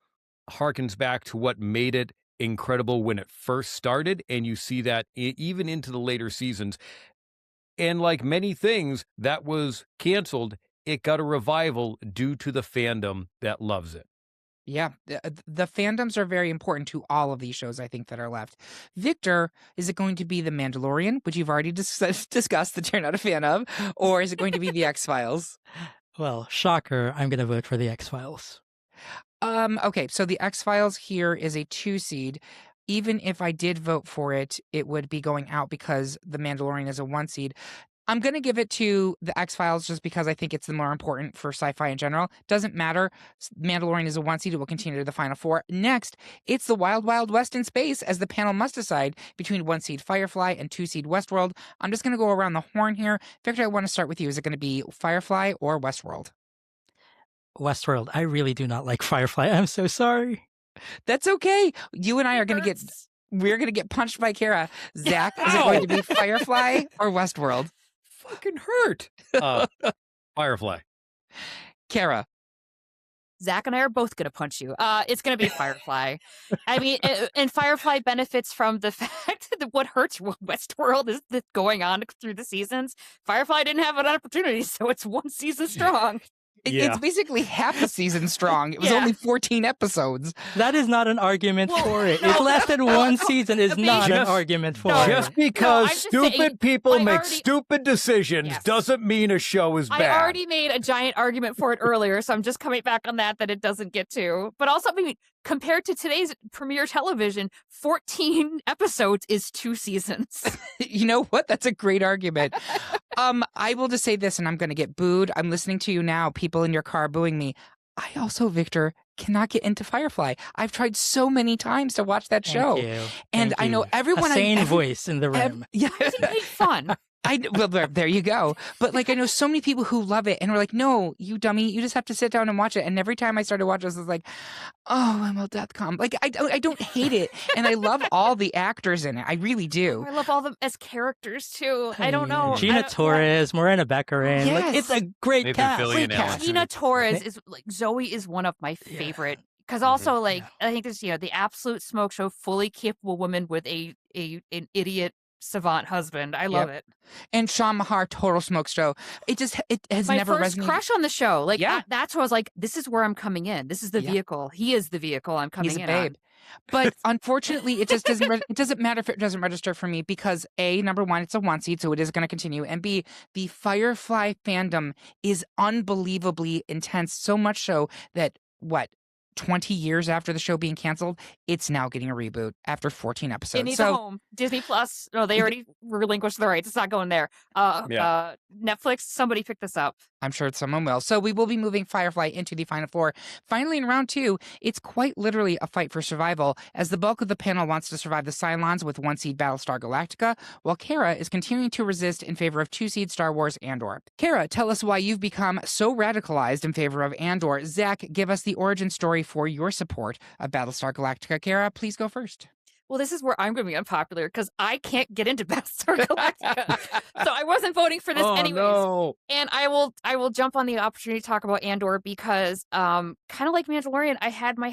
harkens back to what made it incredible when it first started, and you see that even into the later seasons. And like many things that was canceled, it got a revival due to the fandom that loves it. Yeah, the fandoms are very important to all of these shows, I think, that are left. Victor, is it going to be The Mandalorian, which you've already discussed that you're not a fan of, or is it going to be The X-Files? Well, shocker, I'm going to vote for The X-Files. Okay, so The X-Files here is a 2-seed. Even if I did vote for it, it would be going out because The Mandalorian is a 1-seed. I'm going to give it to the X-Files just because I think it's the more important for sci-fi in general. Doesn't matter. Mandalorian is a 1 seed. It will continue to the final 4. Next, it's the Wild Wild West in space, as the panel must decide between 1 seed Firefly and 2 seed Westworld. I'm just going to go around the horn here. Victor, I want to start with you. Is it going to be Firefly or Westworld? Westworld. I really do not like Firefly. I'm so sorry. That's okay. You and I are going to we're going to get punched by Kara. Zach, is it going to be Firefly or Westworld? Fucking hurt. Firefly. Kara. Zach and I are both going to punch you. It's going to be Firefly. I mean, and Firefly benefits from the fact that what hurts Westworld is that going on through the seasons. Firefly didn't have an opportunity, so it's 1 season strong. It's basically half a season strong. It was only 14 episodes. That is not an argument for it. It lasted 1 season is not an argument for it. Just because stupid people make stupid decisions doesn't mean a show is bad. I already made a giant argument for it earlier, so I'm just coming back on that it doesn't get to. But also, I mean, compared to today's premiere television, 14 episodes is 2 seasons. You know what? That's a great argument. I will just say this, and I'm going to get booed. I'm listening to you now, people in your car booing me. I also, Victor, cannot get into Firefly. I've tried so many times to watch that show. And I know everyone... A sane voice in the room. It's fun. Well, there you go. But like, I know so many people who love it and are like, no, you dummy, you just have to sit down and watch it. And every time I started watching this, I was like, oh, I'm a deathcom. Like, I don't hate it. And I love all the actors in it. I really do. I love all them as characters too. I don't know. Gina Torres, Morena Baccarin. Yes. Like, it's a great cast. Gina Torres is like, Zoe is one of my favorite. Because also, like, I think this, the absolute smoke show, fully capable woman with an idiot savant husband. I love it. And Sean Mahar, total smoke show. It has my never first resonated. Crush on the show. Like, that's where I was like, this is where I'm coming in. This is the vehicle. He is the vehicle I'm coming in. He's a babe. But unfortunately, it just doesn't. It doesn't matter if it doesn't register for me because A, number one, it's a 1 seed, so it is going to continue, and B, the Firefly fandom is unbelievably intense. So much so that 20 years after the show being canceled, it's now getting a reboot after 14 episodes. It needs a home. Disney Plus. No, they already relinquished the rights. It's not going there. Netflix, somebody pick this up. I'm sure someone will. So we will be moving Firefly into the final 4. Finally, in round 2, it's quite literally a fight for survival, as the bulk of the panel wants to survive the Cylons with 1 seed Battlestar Galactica, while Kara is continuing to resist in favor of 2 seed Star Wars Andor. Kara, tell us why you've become so radicalized in favor of Andor. Zach, give us the origin story for your support of Battlestar Galactica. Kara, please go first. Well, this is where I'm going to be unpopular because I can't get into Battlestar Galactica. So I wasn't voting for this anyways. No. And I will jump on the opportunity to talk about Andor because kind of like Mandalorian, I had my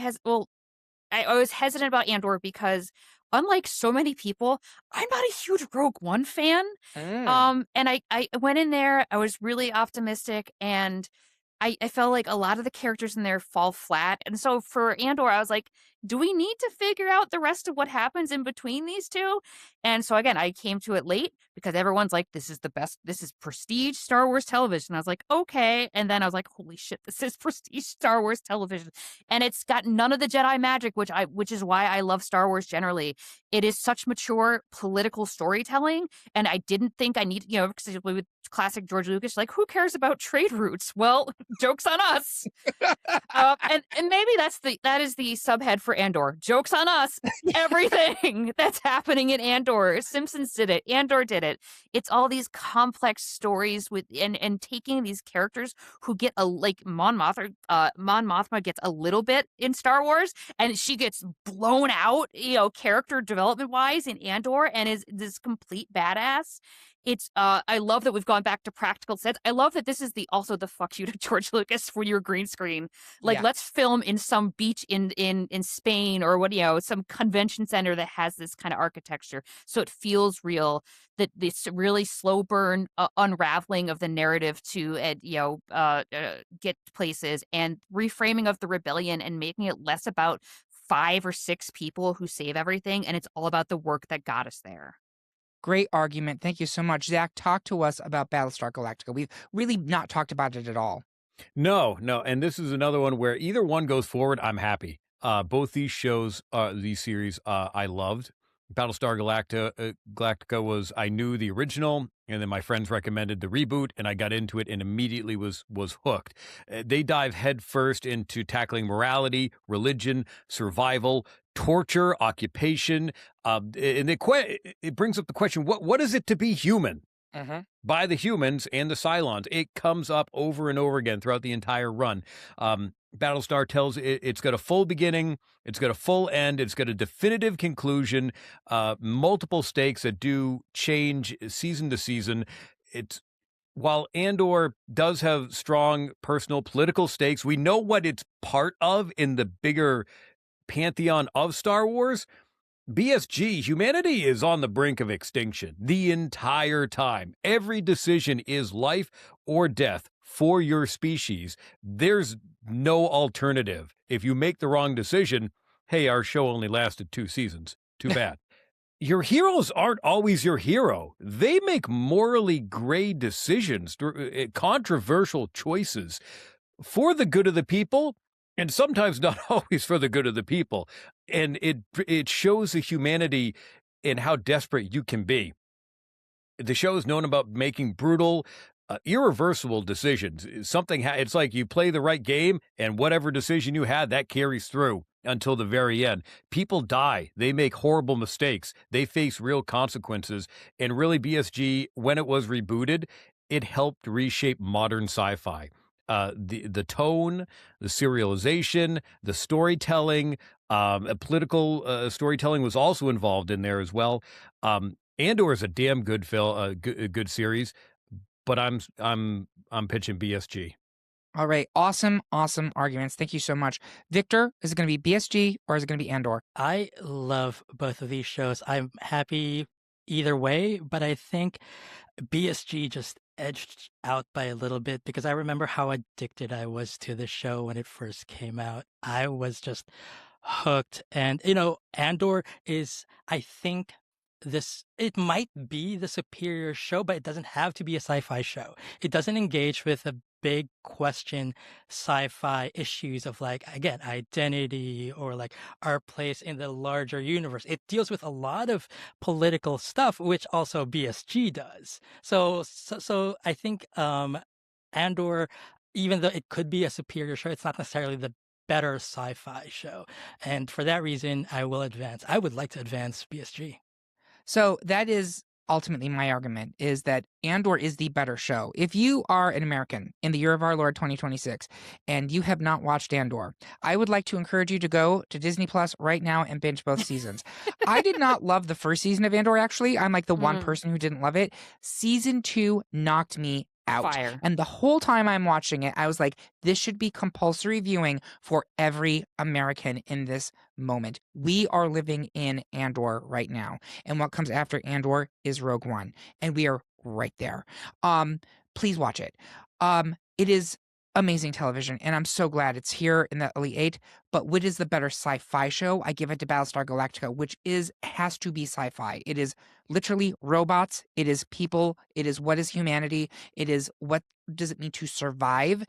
I was hesitant about Andor because unlike so many people, I'm not a huge Rogue One fan. And I went in there, I was really optimistic, and I felt like a lot of the characters in there fall flat. And so for Andor, I was like, do we need to figure out the rest of what happens in between these two? And so again, I came to it late because everyone's like, this is the best, this is prestige Star Wars television. I was like, okay. And then I was like, holy shit, this is prestige Star Wars television. And it's got none of the Jedi magic, which is why I love Star Wars generally. It is such mature political storytelling. And I didn't think I need, because with classic George Lucas, like, who cares about trade routes? Well, joke's on us. And maybe that is the subhead for Andor. Joke's on us. Everything that's happening in Andor. Simpsons did it. Andor did it. It's all these complex stories with and taking these characters who get Mon Mothma gets a little bit in Star Wars, and she gets blown out, character development wise in Andor, and is this complete badass. It's I love that we've gone back to practical sets. I love that this is also the fuck you to George Lucas for your green screen. Let's film in some beach in Spain or some convention center that has this kind of architecture, so it feels real. That this really slow burn unraveling of the narrative to get places, and reframing of the rebellion and making it less about 5 or 6 people who save everything, and it's all about the work that got us there. Great argument. Thank you so much. Zach, talk to us about Battlestar Galactica. We've really not talked about it at all. No. And this is another one where either one goes forward, I'm happy. Both these shows, these series, I loved. Battlestar Galactica was, I knew the original, and then my friends recommended the reboot, and I got into it and immediately was hooked. They dive headfirst into tackling morality, religion, survival, torture, occupation, and it brings up the question: what is it to be human? By the humans and the Cylons. It comes up over and over again throughout the entire run. Battlestar tells it's got a full beginning, it's got a full end, it's got a definitive conclusion, multiple stakes that do change season to season. While Andor does have strong personal political stakes, we know what it's part of in the bigger pantheon of Star Wars. BSG, humanity is on the brink of extinction the entire time. Every decision is life or death for your species. There's no alternative. If you make the wrong decision, hey, our show only lasted 2 seasons. Too bad. Your heroes aren't always your hero. They make morally gray decisions, controversial choices for the good of the people, and sometimes not always for the good of the people. And it shows the humanity and how desperate you can be. The show is known about making brutal, irreversible decisions. It's like you play the right game, and whatever decision you had, that carries through until the very end. People die. They make horrible mistakes. They face real consequences. And really, BSG, when it was rebooted, it helped reshape modern sci-fi. The tone, the serialization, the storytelling, political storytelling was also involved in there as well. Andor is a damn good good series, but I'm pitching BSG. All right. Awesome arguments. Thank you so much. Victor, is it going to be BSG or is it going to be Andor? I love both of these shows. I'm happy either way, but I think BSG just edged out by a little bit because I remember how addicted I was to the show when it first came out. I was just hooked. And, Andor is, I think, it might be the superior show, but it doesn't have to be a sci-fi show. It doesn't engage with a big question sci-fi issues of again, identity or our place in the larger universe. It deals with a lot of political stuff, which also BSG does. So I think Andor, even though it could be a superior show, it's not necessarily the better sci-fi show. And for that reason, I would like to advance BSG. So that is ultimately my argument, is that Andor is the better show. If you are an American in the year of our Lord 2026 and you have not watched Andor, I would like to encourage you to go to Disney Plus right now and binge both seasons. I did not love the first season of Andor, actually. I'm like the one person who didn't love it. Season 2 knocked me out. Fire. And the whole time I'm watching it, I was like, this should be compulsory viewing for every American in this moment. We are living in Andor right now. And what comes after Andor is Rogue One. And we are right there. Please watch it. It is amazing television, and I'm so glad it's here in the Elite 8. But what is the better sci-fi show? I give it to Battlestar Galactica, which has to be sci-fi. It is literally robots. It is people. It is what is humanity. It is what does it mean to survive.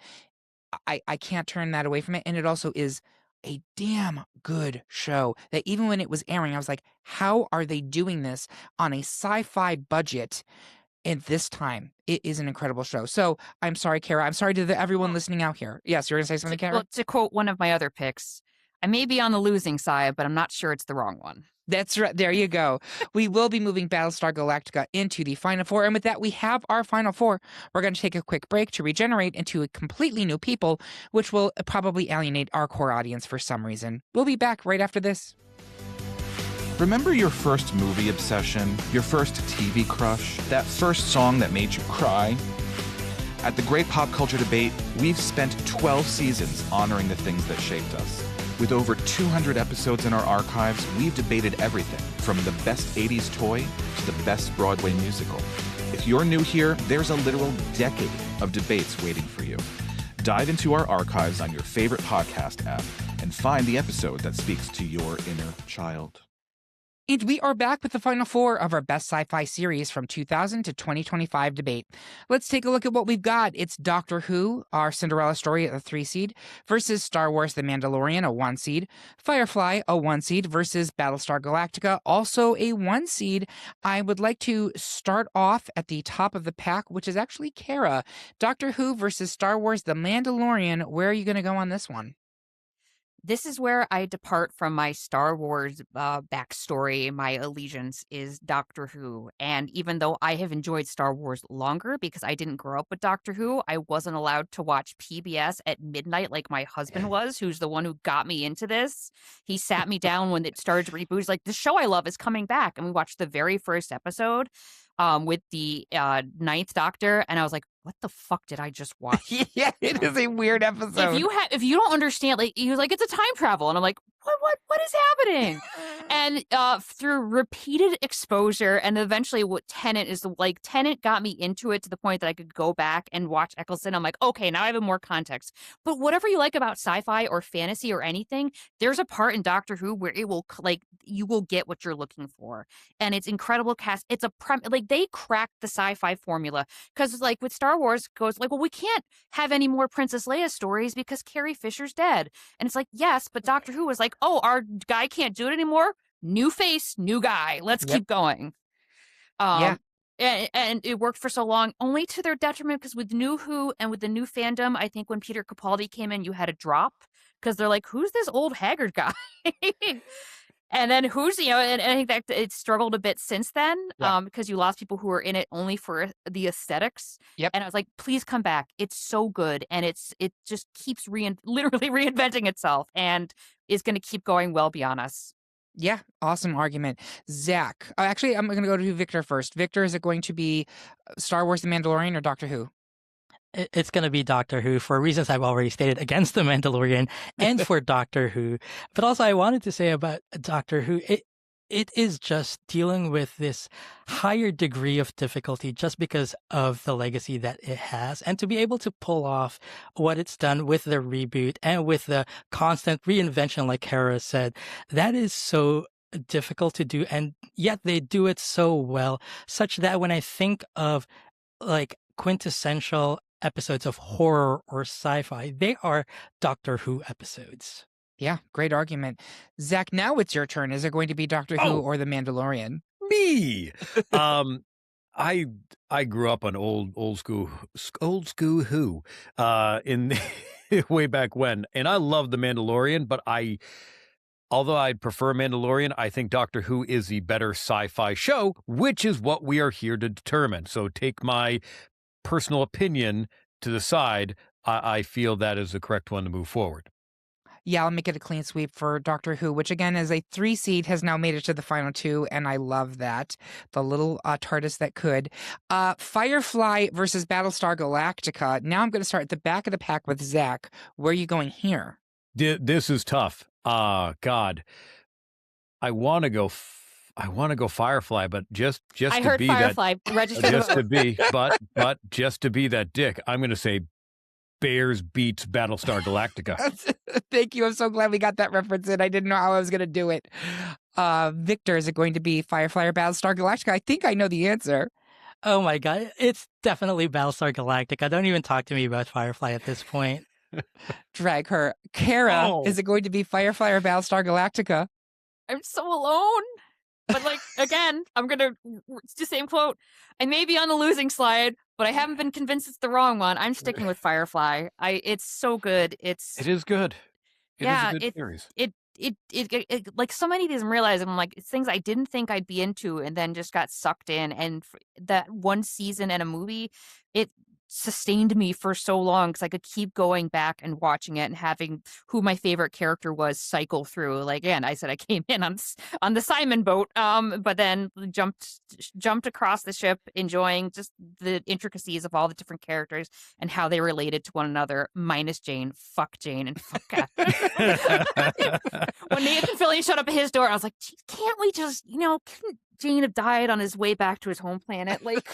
I can't turn that away from it. And it also is a damn good show that even when it was airing, I was like, how are they doing this on a sci-fi budget? At this time, it is an incredible show. So I'm sorry, Kara. I'm sorry to everyone listening out here. Yes, you're going to say something, Kara? Well, to quote one of my other picks, I may be on the losing side, but I'm not sure it's the wrong one. That's right. There you go. We will be moving Battlestar Galactica into the Final Four. And with that, we have our Final Four. We're going to take a quick break to regenerate into a completely new people, which will probably alienate our core audience for some reason. We'll be back right after this. Remember your first movie obsession, your first TV crush, that first song that made you cry? At the Great Pop Culture Debate, we've spent 12 seasons honoring the things that shaped us. With over 200 episodes in our archives, we've debated everything from the best 80s toy to the best Broadway musical. If you're new here, there's a literal decade of debates waiting for you. Dive into our archives on your favorite podcast app and find the episode that speaks to your inner child. And we are back with the final four of our best sci-fi series from 2000 to 2025 debate. Let's take a look at what we've got. It's Doctor Who, our Cinderella story, a 3 seed, versus Star Wars The Mandalorian, a 1 seed, Firefly, a 1 seed, versus Battlestar Galactica, also a 1 seed. I would like to start off at the top of the pack, which is actually Kara. Doctor Who versus Star Wars The Mandalorian. Where are you going to go on this one? This is where I depart from my Star Wars backstory. My allegiance is Doctor Who. And even though I have enjoyed Star Wars longer because I didn't grow up with Doctor Who, I wasn't allowed to watch PBS at midnight like my husband was, who's the one who got me into this. He sat me down when it started to reboot. He's like, the show I love is coming back. And we watched the very first episode with the Ninth Doctor. And I was like, what the fuck did I just watch? Yeah, it is a weird episode. If you don't understand, like he was like, it's a time travel, and I'm like, what is happening? And through repeated exposure, and eventually what Tenet is like, Tenet got me into it to the point that I could go back and watch Eccleston. I'm like, okay, now I have more context. But whatever you like about sci-fi or fantasy or anything, there's a part in Doctor Who where it will you will get what you're looking for, and it's incredible cast. It's like they cracked the sci-fi formula because like with Star Wars goes like, well, we can't have any more Princess Leia stories because Carrie Fisher's dead, and it's like, yes, but Doctor Who was like, oh, our guy can't do it anymore. New face, new guy. Let's keep going. And it worked for so long, only to their detriment, because with New Who and with the new fandom, I think when Peter Capaldi came in, you had a drop because they're like, who's this old haggard guy? And then who's, and I think that it struggled a bit since then because you lost people who were in it only for the aesthetics. Yep. And I was like, please come back. It's so good. And it just keeps literally reinventing itself and is going to keep going well beyond us. Yeah, awesome argument. Zach, actually, I'm going to go to Victor first. Victor, is it going to be Star Wars The Mandalorian or Doctor Who? It's going to be Doctor Who for reasons I've already stated against The Mandalorian and for Doctor Who. But also I wanted to say about Doctor Who, it is just dealing with this higher degree of difficulty just because of the legacy that it has. And to be able to pull off what it's done with the reboot and with the constant reinvention, like Kara said, that is so difficult to do. And yet they do it so well, such that when I think of like quintessential episodes of horror or sci-fi, they are Doctor Who episodes. Yeah, great argument. Zach, now it's your turn. Is it going to be Doctor Who or The Mandalorian? Me. I grew up on old school Who in way back when, and I love The Mandalorian, but although I'd prefer Mandalorian, I think Doctor Who is the better sci-fi show, which is what we are here to determine. So take my personal opinion to the side. I feel that is the correct one to move forward. Yeah, I'll make it a clean sweep for Doctor Who, which again is a 3 seed, has now made it to the final 2, and I love that. The little TARDIS that could. Firefly versus Battlestar Galactica. Now I'm going to start at the back of the pack with Zach. Where are you going here? This is tough. God, I want to go Firefly, but just I to heard be Firefly registered. just to be, but just to be that dick, I'm going to say Bears beats Battlestar Galactica. Thank you. I'm so glad we got that reference in. I didn't know how I was going to do it. Victor, is it going to be Firefly or Battlestar Galactica? I think I know the answer. Oh my God. It's definitely Battlestar Galactica. Don't even talk to me about Firefly at this point. Drag her. Kara, is it going to be Firefly or Battlestar Galactica? I'm so alone. But like, again, I'm going to, it's the same quote. I may be on the losing side, but I haven't been convinced it's the wrong one. I'm sticking with Firefly. It's so good. It is good. It is a good series. It like so many of these I'm realizing, I'm like, it's things I didn't think I'd be into and then just got sucked in. And that one season and a movie, it sustained me for so long because I could keep going back and watching it and having who my favorite character was cycle through. Like, again, I said I came in on the Simon boat, but then jumped across the ship, enjoying just the intricacies of all the different characters and how they related to one another, minus Jane. Fuck Jane and fuck Catherine. When Nathan Fillion showed up at his door, I was like, can't we just, couldn't Jane have died on his way back to his home planet? Like,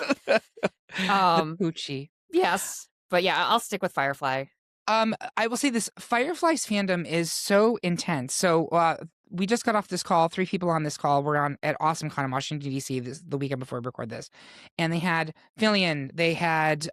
Poochie. Yes. But yeah, I'll stick with Firefly. I will say this, Firefly's fandom is so intense. So we just got off this call. 3 people on this call were on at AwesomeCon in Washington, D.C. The weekend before we record this. And they had Fillion, they had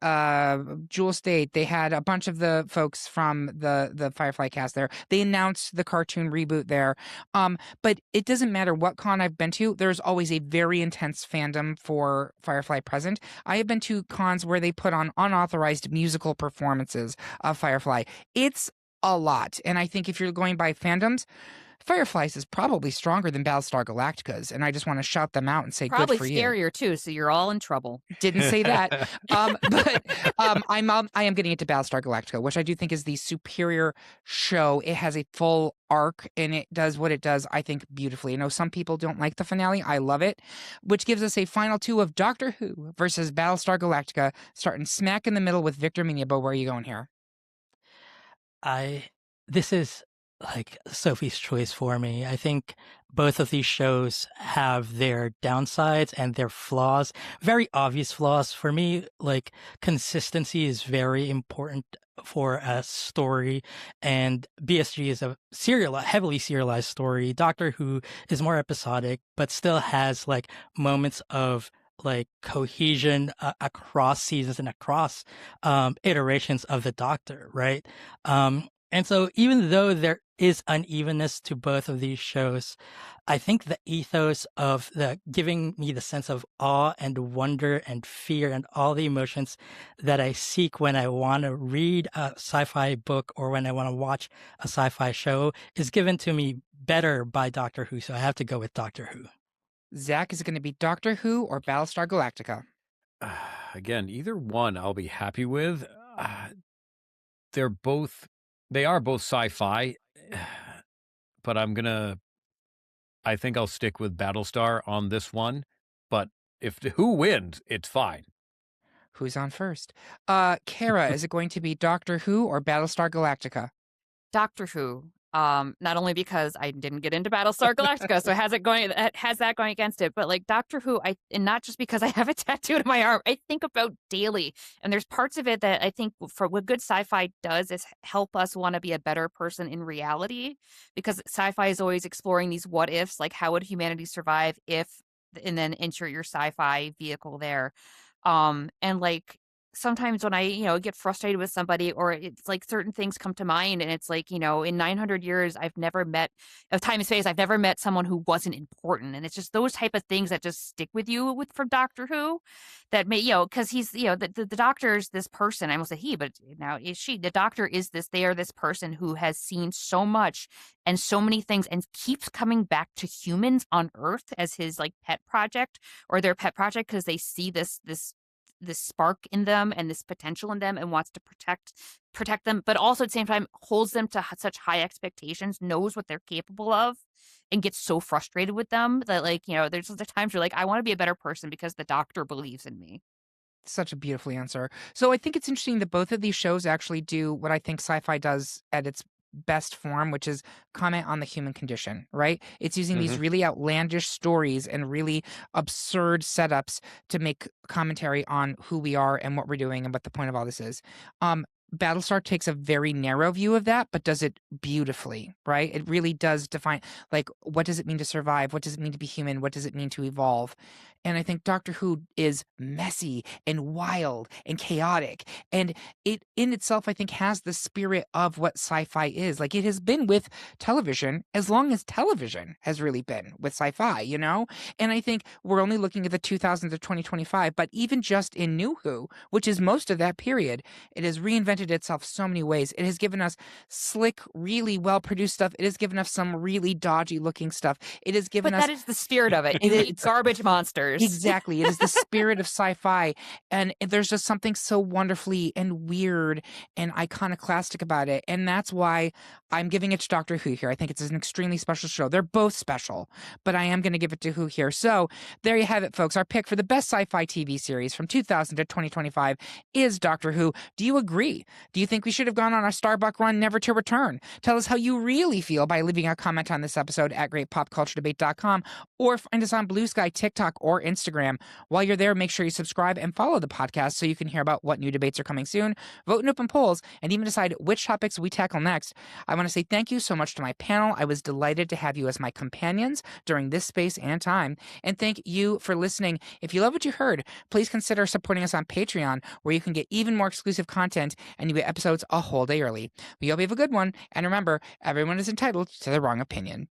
Jewel State, they had a bunch of the folks from the Firefly cast there. They announced the cartoon reboot there. But it doesn't matter what con I've been to, there's always a very intense fandom for Firefly present. I have been to cons where they put on unauthorized musical performances of Firefly. It's a lot. And I think if you're going by fandoms, Firefly's is probably stronger than Battlestar Galactica's, and I just want to shout them out and say Probably good for you. scarier too, so you're all in trouble. Didn't say that. But I am getting into Battlestar Galactica, which I do think is the superior show. It has a full arc, and it does what it does, I think, beautifully. I know some people don't like the finale. I love it, which gives us a final 2 of Doctor Who versus Battlestar Galactica, starting smack in the middle with Victor Minabo. Where are you going here? This is like Sophie's choice for me. I think both of these shows have their downsides and their flaws, very obvious flaws. For me, like consistency is very important for a story, and BSG is a heavily serialized story. Doctor Who is more episodic, but still has like moments of like cohesion across seasons and across iterations of the Doctor, right? And so even though there is unevenness to both of these shows, I think the ethos of the giving me the sense of awe and wonder and fear and all the emotions that I seek when I want to read a sci-fi book or when I want to watch a sci-fi show is given to me better by Doctor Who. So I have to go with Doctor Who. Zach, is it going to be Doctor Who or Battlestar Galactica? Again, either one I'll be happy with. They are both sci-fi, but I think I'll stick with Battlestar on this one. But if who wins, it's fine. Who's on first? Kara, is it going to be Doctor Who or Battlestar Galactica? Doctor Who. Not only because I didn't get into Battlestar Galactica, so it has that going against it, but like Doctor Who, and not just because I have a tattoo on my arm, I think about daily. And there's parts of it that I think for what good sci-fi does is help us want to be a better person in reality, because sci-fi is always exploring these what ifs, like how would humanity survive if, and then enter your sci-fi vehicle there. And like sometimes when I, get frustrated with somebody, or it's like certain things come to mind, and it's like, in 900 years, of time and space, I've never met someone who wasn't important. And it's just those type of things that just stick with you from Doctor Who that may, because he's, the doctor's this person. I almost said he, but now is she. The doctor is they are this person who has seen so much and so many things and keeps coming back to humans on Earth as his like pet project or their pet project, because they see this spark in them and this potential in them and wants to protect them, but also at the same time holds them to such high expectations, knows what they're capable of, and gets so frustrated with them that there's the times where I want to be a better person because the doctor believes in me. Such a beautiful answer. So I think it's interesting that both of these shows actually do what I think sci-fi does at its best form, which is comment on the human condition, right? It's using these really outlandish stories and really absurd setups to make commentary on who we are and what we're doing and what the point of all this is. Battlestar takes a very narrow view of that, but does it beautifully, right? It really does define, what does it mean to survive? What does it mean to be human? What does it mean to evolve? And I think Doctor Who is messy and wild and chaotic. And it in itself, I think, has the spirit of what sci-fi is. Like, it has been with television as long as television has really been with sci-fi, And I think we're only looking at the 2000s to 2025, but even just in New Who, which is most of that period, it has reinvented itself so many ways. It has given us slick, really well-produced stuff. It has given us some really dodgy-looking stuff. It has given us... But that is the spirit of it. It's garbage monsters. Exactly. It is the spirit of sci-fi. And there's just something so wonderfully and weird and iconoclastic about it. And that's why I'm giving it to Doctor Who here. I think it's an extremely special show. They're both special, but I am going to give it to Who here. So there you have it, folks. Our pick for the best sci-fi TV series from 2000 to 2025 is Doctor Who. Do you agree Do you think we should have gone on a Starbuck run never to return? Tell us how you really feel by leaving a comment on this episode at greatpopculturedebate.com or find us on Blue Sky, TikTok, or Instagram. While you're there, make sure you subscribe and follow the podcast so you can hear about what new debates are coming soon, vote in open polls, and even decide which topics we tackle next. I want to say thank you so much to my panel. I was delighted to have you as my companions during this space and time. And thank you for listening. If you love what you heard, please consider supporting us on Patreon, where you can get even more exclusive content and you get episodes a whole day early. We hope you have a good one. And remember, everyone is entitled to their wrong opinion.